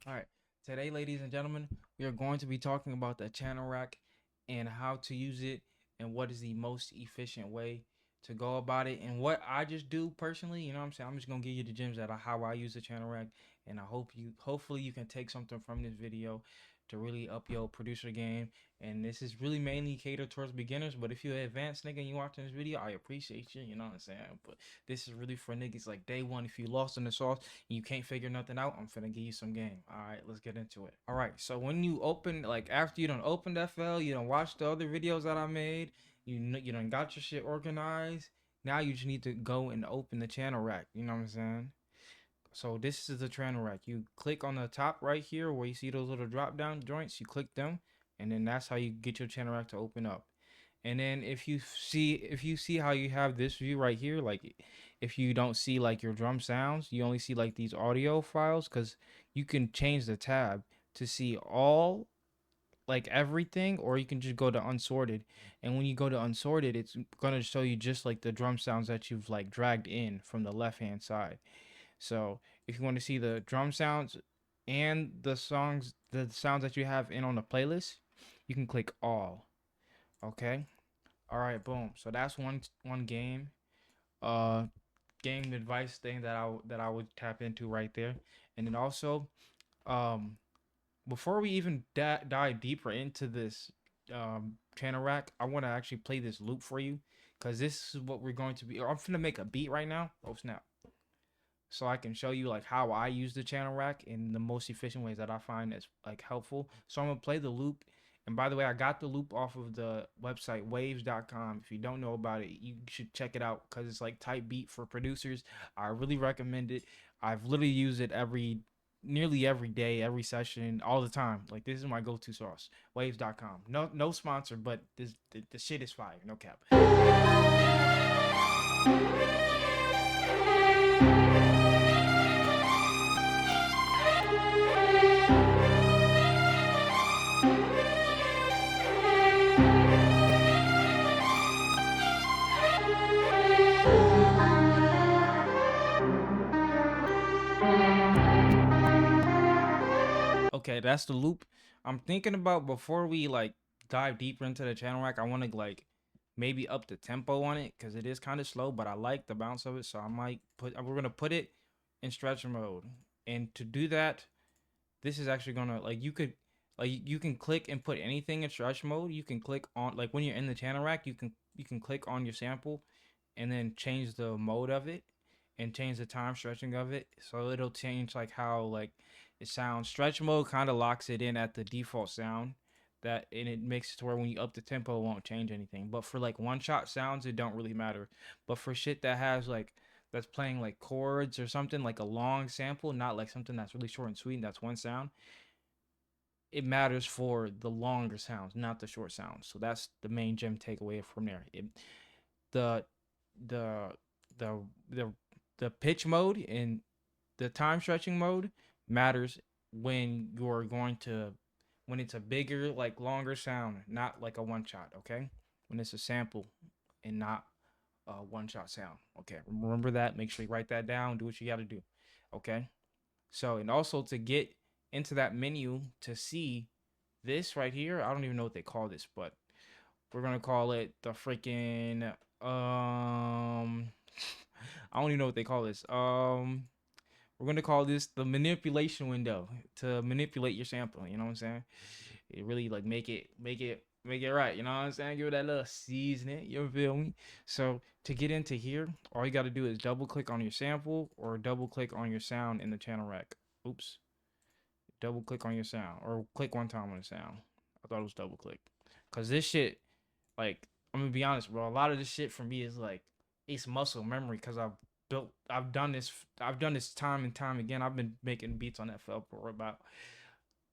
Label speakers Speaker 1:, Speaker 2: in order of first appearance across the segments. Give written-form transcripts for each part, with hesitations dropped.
Speaker 1: All right. Today, ladies and gentlemen, we are going to be talking about the channel rack and how to use it and what is the most efficient way to go about it and what I just do personally. You know what I'm saying? I'm just gonna give you the gems that how I use the channel rack, and hopefully you can take something from this video to really up your producer game. And this is really mainly catered towards beginners, but if you're an advanced nigga and you watching this video, I appreciate you. You know what I'm saying? But this is really for niggas like day one. If you lost in the sauce and you can't figure nothing out, I'm finna give you some game. All right, let's get into it. All right, so when you open, like after you done opened FL, you done watched the other videos that I made, you done got your shit organized. Now you just need to go and open the channel rack. You know what I'm saying? So this is the channel rack. You click on the top right here where you see those little drop down joints. You click them, and then that's how you get your channel rack to open up. And then if you see how you have this view right here, like if you don't see like your drum sounds, you only see like these audio files because you can change the tab to see all like everything, or you can just go to unsorted. And when you go to unsorted, it's gonna show you just like the drum sounds that you've like dragged in from the left hand side. So if you want to see the drum sounds and the sounds that you have in on the playlist, you can click all. Okay. All right, boom. So that's one game, uh, game advice thing that I would tap into right there, and then also, um, before we even dive deeper into this channel rack, I want to actually play this loop for you, cause this is what we're going to be. I'm gonna make a beat right now. Oh snap! So I can show you like how I use the channel rack in the most efficient ways that I find is like helpful. So I'm gonna play the loop. And by the way, I got the loop off of the website waves.com. If you don't know about it, you should check it out because it's like type beat for producers. I really recommend it. I've literally used it nearly every day, every session, all the time. Like this is my go-to source. Waves.com. No sponsor, but the shit is fire, no cap. Okay, that's the loop. I'm thinking about before we like dive deeper into the channel rack, I want to like maybe up the tempo on it because it is kind of slow, but I like the bounce of it. So I might we're gonna put it in stretch mode. And to do that, this is actually gonna like you can click and put anything in stretch mode. You can click on like when you're in the channel rack, you can click on your sample and then change the mode of it and change the time stretching of it. So it'll change like how like it sounds. Stretch mode kind of locks it in at the default sound that and it makes it to where when you up the tempo it won't change anything. But for like one shot sounds it don't really matter. But for shit that has like that's playing like chords or something like a long sample, not like something that's really short and sweet and that's one sound, it matters for the longer sounds, not the short sounds. So that's the main gem takeaway from there. The the the the the pitch mode and the time stretching mode matters when you're going to when it's a bigger like longer sound, not like a one shot. Okay, when it's a sample and not a one shot sound. Okay, remember that. Make sure you write that down. Do what you got to do. Okay. So and also to get into that menu to see this right here, I don't even know what they call this, but we're gonna call it the freaking I don't even know what they call this. We're gonna call this the manipulation window to manipulate your sample. You know what I'm saying? It really like make it right. You know what I'm saying? Give it that little seasoning. You feel me? So to get into here, all you got to do is double click on your sample or double click on your sound in the channel rack. Oops. Double click on your sound or click one time on the sound. I thought it was double click. Cause this shit, like, I'm gonna be honest, bro. A lot of this shit for me is like it's muscle memory because I've done this time and time again. I've been making beats on FL for about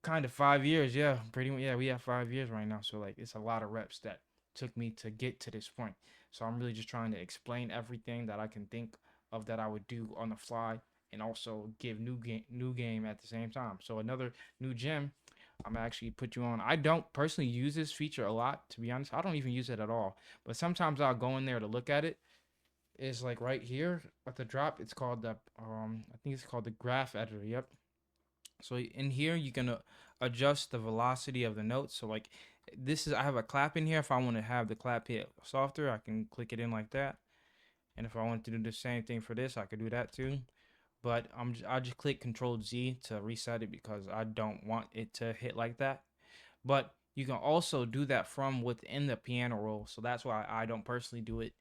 Speaker 1: kind of 5 years. Yeah, pretty much. Yeah, we have 5 years right now. So like it's a lot of reps that took me to get to this point. So I'm really just trying to explain everything that I can think of that I would do on the fly and also give new game at the same time. So another new gem I'm gonna actually put you on. I don't personally use this feature a lot, to be honest. I don't even use it at all. But sometimes I'll go in there to look at it. It's like right here at the drop. It's called the I think it's called the graph editor. Yep. So in here you can adjust the velocity of the notes. So like this is, I have a clap in here. If I want to have the clap hit softer, I can click it in like that. And if I want to do the same thing for this, I could do that too. But I just click Control Z to reset it because I don't want it to hit like that. But you can also do that from within the piano roll. So that's why I don't personally do it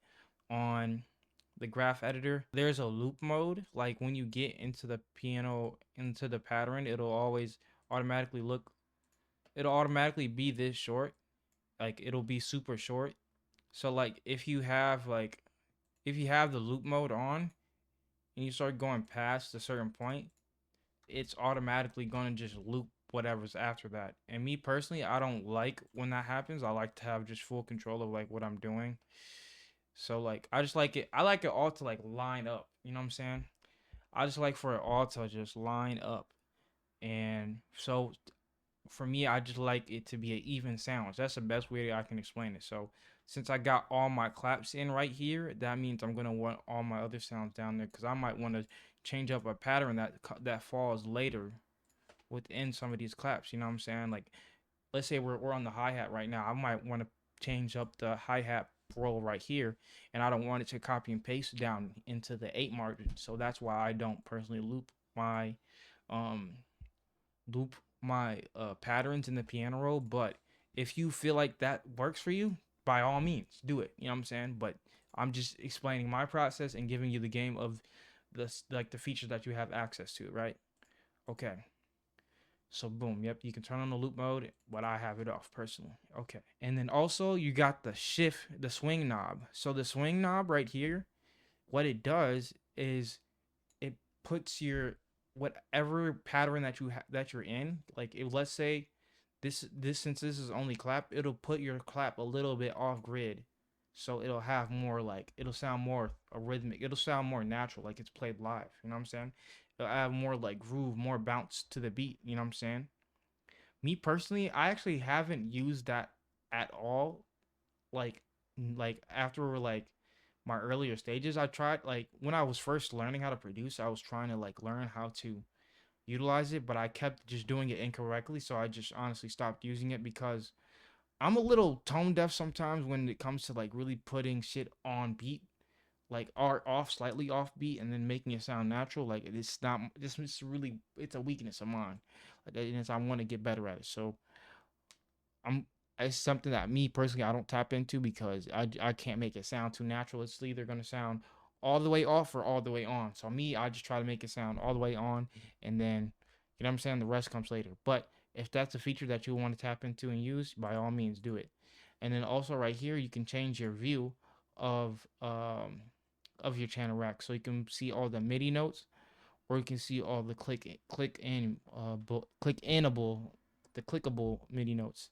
Speaker 1: on the graph editor. There's a loop mode. Like when you get into the piano, into the pattern, it'll always automatically look, it'll automatically be this short. Like it'll be super short. So like if you have the loop mode on and you start going past a certain point, it's automatically going to just loop whatever's after that. And me personally, I don't like when that happens. I like to have just full control of like what I'm doing. So like I just like it. I like it all to like line up. You know what I'm saying? I just like for it all to just line up. And so for me, I just like it to be an even sound. That's the best way I can explain it. So since I got all my claps in right here, that means I'm gonna want all my other sounds down there because I might want to change up a pattern that falls later within some of these claps. You know what I'm saying? Like let's say we're on the hi-hat right now. I might want to change up the hi-hat roll right here, and I don't want it to copy and paste down into the 8 margin. So that's why I don't personally um loop my patterns in the piano roll. But if you feel like that works for you, by all means do it. You know what I'm saying? But I'm just explaining my process and giving you the game of the features that you have access to, right? Okay. So boom, yep, you can turn on the loop mode, but I have it off personally. Okay. And then also you got the swing knob. So the swing knob right here, what it does is it puts your whatever pattern that you're in, like if let's say this since this is only clap, it'll put your clap a little bit off grid. So it'll have more like it'll sound more rhythmic. It'll sound more natural, like it's played live. You know what I'm saying? It'll add more like groove, more bounce to the beat. You know what I'm saying? Me personally, I actually haven't used that at all. Like after like my earlier stages, I tried like when I was first learning how to produce, I was trying to like learn how to utilize it, but I kept just doing it incorrectly, so I just honestly stopped using it because I'm a little tone deaf sometimes when it comes to like really putting shit on beat, like art off slightly off beat and then making it sound natural. Like it's not this is really it's a weakness of mine. Like I want to get better at it. So I'm it's something that me personally I don't tap into because I can't make it sound too natural. It's either gonna sound all the way off or all the way on. So me, I just try to make it sound all the way on, and then you know what I'm saying. The rest comes later. But if that's a feature that you want to tap into and use, by all means do it. And then also right here, you can change your view of um of your channel rack, so you can see all the MIDI notes, or you can see all the clickable MIDI notes.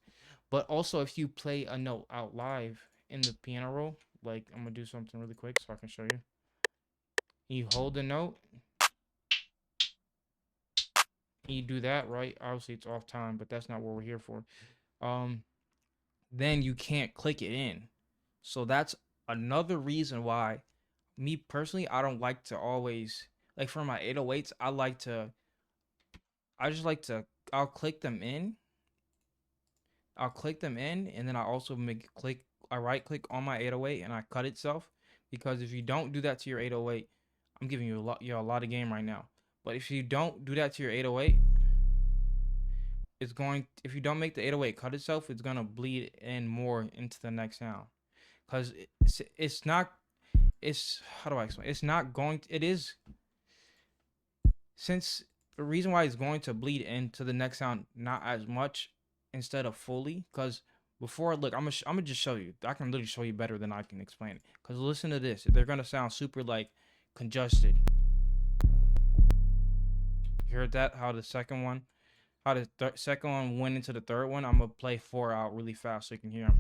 Speaker 1: But also, if you play a note out live in the piano roll, like I'm gonna do something really quick so I can show you. You hold the note, and you do that, right? Obviously, it's off time, but that's not what we're here for. Um, then you can't click it in. So that's another reason why, me personally, I don't like to always like for my 808s. I just like to, I'll click them in I'll click them in, and then I also I right click on my 808 and I cut itself. Because if you don't do that to your 808, I'm giving you a lot of game right now. But if you don't do that to your 808, if you don't make the 808 cut itself, it's gonna bleed in more into the next sound. Cause it's not, it's how do I explain? It's not going. It is, since the reason why it's going to bleed into the next sound not as much instead of fully. Because before, look, I'm gonna just show you. I can literally show you better than I can explain it. Because listen to this, they're gonna sound super like congested. You heard that? How the second one, second one went into the third one. I'm gonna play 4 out really fast so you can hear them.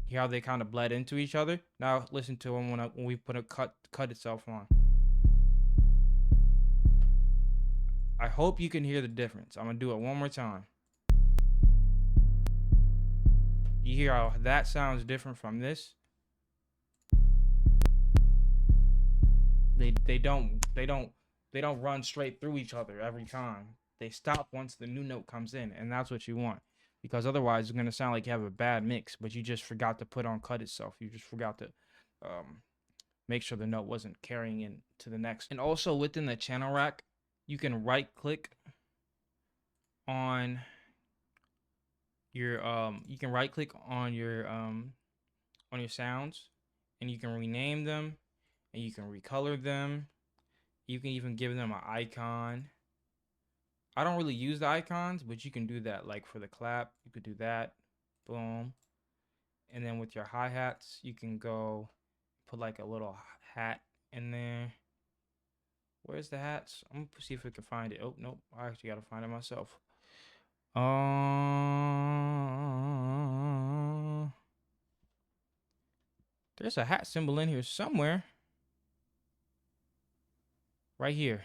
Speaker 1: Hear how they kind of bled into each other. Now listen to them when we put a cut itself on. I hope you can hear the difference. I'm gonna do it one more time. You hear how that sounds different from this? They don't they don't run straight through each other every time. They stop once the new note comes in, and that's what you want. Because otherwise, it's gonna sound like you have a bad mix, but you just forgot to put on cut itself. You just forgot to make sure the note wasn't carrying in to the next. And also within the channel rack, you can right click on your sounds, and you can rename them, and you can recolor them. You can even give them an icon. I don't really use the icons, but you can do that. Like for the clap, you could do that. Boom. And then with your hi-hats, you can go put like a little hat in there. Where's the hats? I'm gonna see if we can find it. Oh, nope. I actually gotta find it myself. There's a hat symbol in here somewhere. Right here.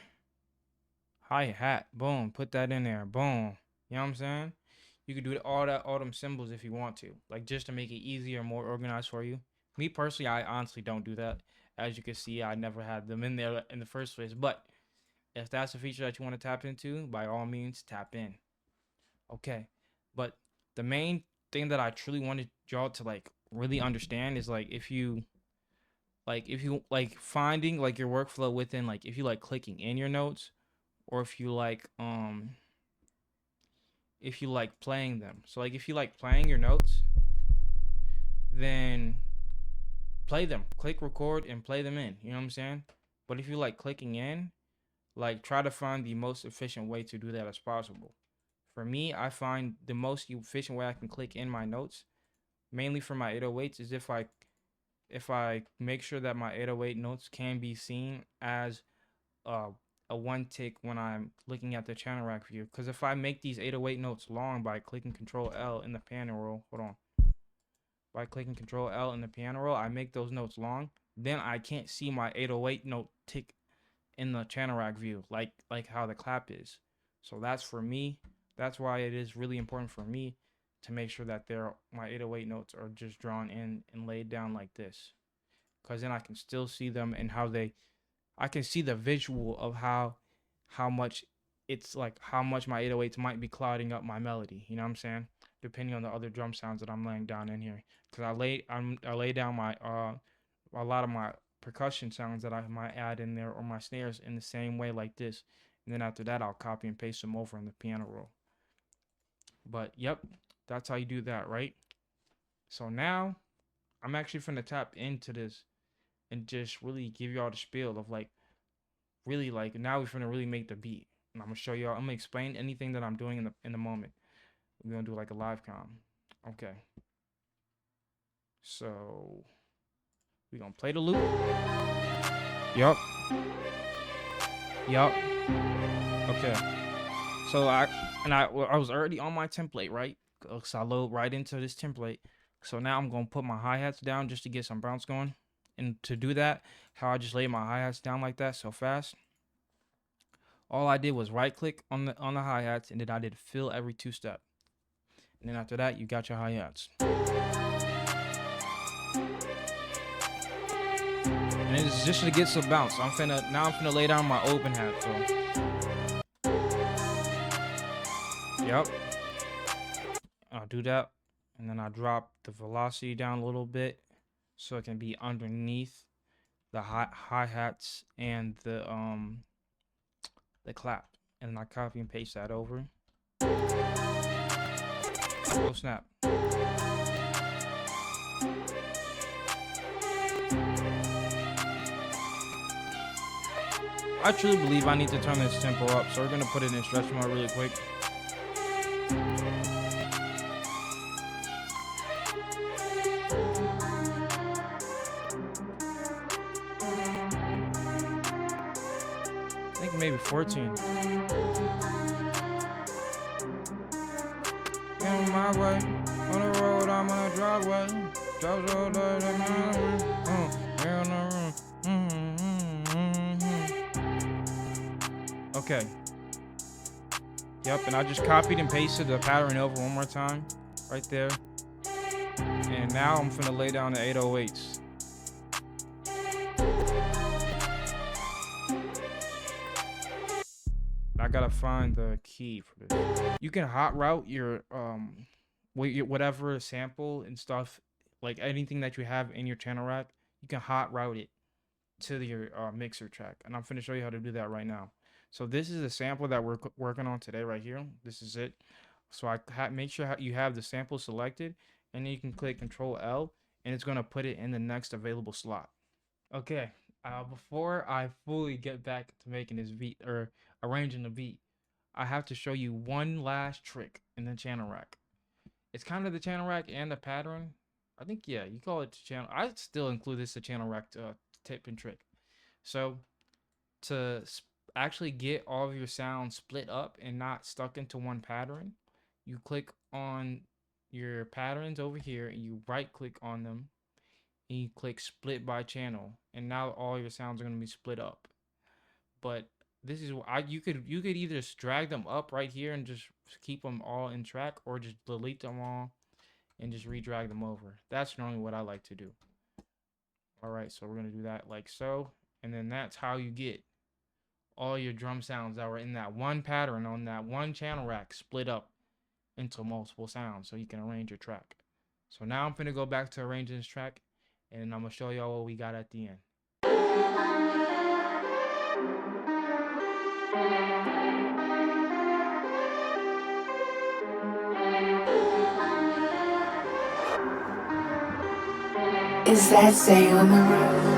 Speaker 1: Hi-hat. Boom. Put that in there. Boom. You know what I'm saying? You can do all them symbols if you want to. Like just to make it easier and more organized for you. Me personally, I honestly don't do that. As you can see, I never had them in there in the first place. But if that's a feature that you want to tap into, by all means, tap in. Okay. But the main thing that I truly wanted y'all to like really understand is like if you finding like your workflow within, like if you like clicking in your notes, or if you like playing them. So like if you like playing your notes, then play them. Click record and play them in. You know what I'm saying? But if you like clicking in, like try to find the most efficient way to do that as possible. For me, I find the most efficient way I can click in my notes, mainly for my 808s, is if I make sure that my 808 notes can be seen as a one tick when I'm looking at the channel rack view. Because if I make these 808 notes long by clicking Control L in the piano roll, by clicking Control L in the piano roll, I make those notes long. Then I can't see my 808 note tick in the channel rack view, like how the clap is. So that's for me. That's why it is really important for me to make sure that my 808 notes are just drawn in and laid down like this. Because then I can still see them and I can see the visual of how much it's like, how much my 808s might be clouding up my melody. You know what I'm saying? Depending on the other drum sounds that I'm laying down in here. Because I lay down my a lot of my percussion sounds that I might add in there, or my snares, in the same way like this. And then after that, I'll copy and paste them over in the piano roll. But yep, that's how you do that, right? So now I'm actually finna tap into this and just really give y'all the spiel of like, really like, now we're finna really make the beat. And I'm gonna show y'all, I'm gonna explain anything that I'm doing in the moment. We're gonna do like a live com. Okay. So we're gonna play the loop. Yup. Okay. So I was already on my template, right? So I load right into this template. So now I'm gonna put my hi-hats down just to get some bounce going. And to do that, how I just laid my hi-hats down like that so fast, all I did was right click on the hi-hats, and then I did fill every 2-step. And then after that, you got your hi-hats. And it's just to get some bounce. I'm finna lay down my open hat. So yep, I'll do that, and then I drop the velocity down a little bit so it can be underneath the hi-hats and the clap, and then I copy and paste that over. Oh snap. I truly believe I need to turn this tempo up, so we're gonna put it in stretch mode really quick. I think maybe 14. In my way, on the road, I'm on a driveway. Drive road, okay. Yep, and I just copied and pasted the pattern over one more time, right there. And now I'm finna lay down the 808s. I gotta find the key for this. You can hot route your whatever sample and stuff, like anything that you have in your channel rack. You can hot route it to your mixer track, and I'm finna show you how to do that right now. So this is a sample that we're working on today right here. This is it. So make sure you have the sample selected, and then you can click Control L, and it's gonna put it in the next available slot. Okay. Before I fully get back to making this beat or arranging the beat, I have to show you one last trick in the channel rack. It's kind of the channel rack and the pattern. I think, yeah, you call it the channel. I still include this the channel rack tip and trick. So to actually get all of your sounds split up and not stuck into one pattern, you click on your patterns over here and you right click on them and you click split by channel, and now all your sounds are going to be split up. But this is you could either just drag them up right here and just keep them all in track, or just delete them all and just re-drag them over. That's normally what I like to do. All right, so we're going to do that like so, and then that's how you get all your drum sounds that were in that one pattern on that one channel rack split up into multiple sounds so you can arrange your track. So now I'm going to go back to arranging this track, and I'm going to show y'all what we got at the end.
Speaker 2: Is that say on the road?